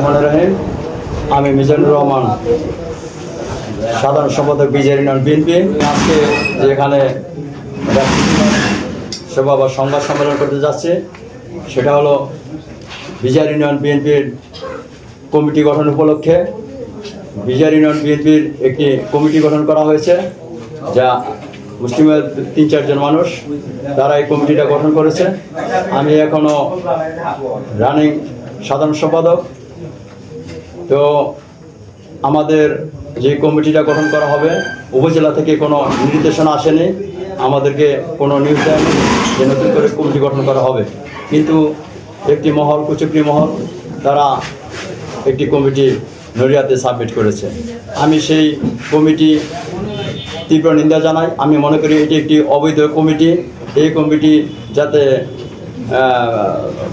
রহিম, আমি মিজানুর রহমান, সাধারণ সম্পাদক বিজয় ইউনিয়ন বিএনপি। আজকে যেখানে সভা বা সংবাদ সম্মেলন করতে যাচ্ছে সেটা হলো বিজয় ইউনিয়ন বিএনপির কমিটি গঠন উপলক্ষে। বিজয় ইউনিয়ন বিএনপির একটি কমিটি গঠন করা হয়েছে, যা মুসলিমের 3-4 জন মানুষ তারা এই কমিটিটা গঠন করেছে। আমি এখনও রানিং সাধারণ সম্পাদক। তো আমাদের যে কমিটিটা গঠন করা হবে, উপজেলা থেকে কোনো নির্দেশনা আসেনি, আমাদেরকে কোনো নিউজ দেয়নি যে নতুন করে কমিটি গঠন করা হবে। কিন্তু একটি মহল, কুচক্রি মহল, তারা একটি কমিটি নড়িয়াতে সাবমিট করেছে। আমি সেই কমিটি তীব্র নিন্দা জানাই। আমি মনে করি এটি একটি অবৈধ কমিটি। এই কমিটি যাতে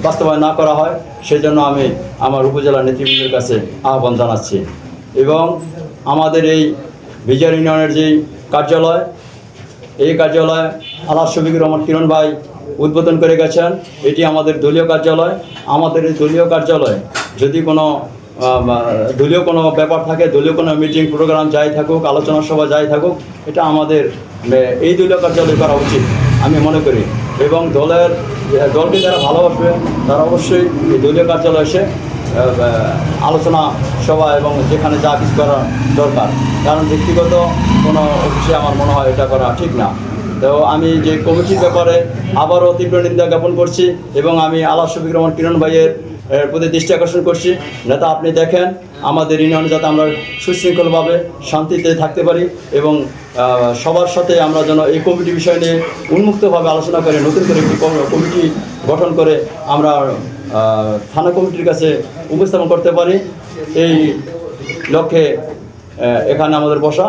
বাস্তবায়ন না করা হয় সেজন্য আমি আমার উপজেলা নেতৃবৃন্দের কাছে আহ্বান জানাচ্ছি। এবং আমাদের এই বিজয় ইউনিয়নের যেই কার্যালয়, এই কার্যালয় আল্লাহ শফিকুর রহমান কিরণ ভাই উদ্বোধন করে গেছেন। এটি আমাদের দলীয় কার্যালয়। আমাদের এই দলীয় কার্যালয় যদি কোনো দলীয় কোনো ব্যাপার থাকে, দলীয় কোনো মিটিং প্রোগ্রাম যাই থাকুক, আলোচনা সভা যাই থাকুক, এটা আমাদের এই দলীয় কার্যালয় করা উচিত আমি মনে করি। এবং দলকে যারা ভালোবাসবে তারা অবশ্যই এই দলীয় কার্যালয়ে এসে আলোচনা সভা এবং যেখানে যা কিছু করা দরকার, কারণ ব্যক্তিগত কোনো অফিসে আমার মনে হয় এটা করা ঠিক না। তো আমি যে কমিটির ব্যাপারে আবারও তীব্র নিন্দা জ্ঞাপন করছি এবং আমি আল্লাহ শফিকুর রহমান কিরণ ভাইয়ের প্রতি দৃষ্টি আকর্ষণ করছি। নেতা, আপনি দেখেন আমাদের ইউনিয়নে যাতে আমরা সুশৃঙ্খলভাবে শান্তিতে থাকতে পারি এবং সবার সাথে আমরা যেন এই কমিটি বিষয় নিয়ে উন্মুক্তভাবে আলোচনা করে নতুন করে একটি কমিটি গঠন করে আমরা থানা কমিটির কাছে উপস্থাপন করতে পারি। এই লক্ষ্যে এখানে আমাদের বসা।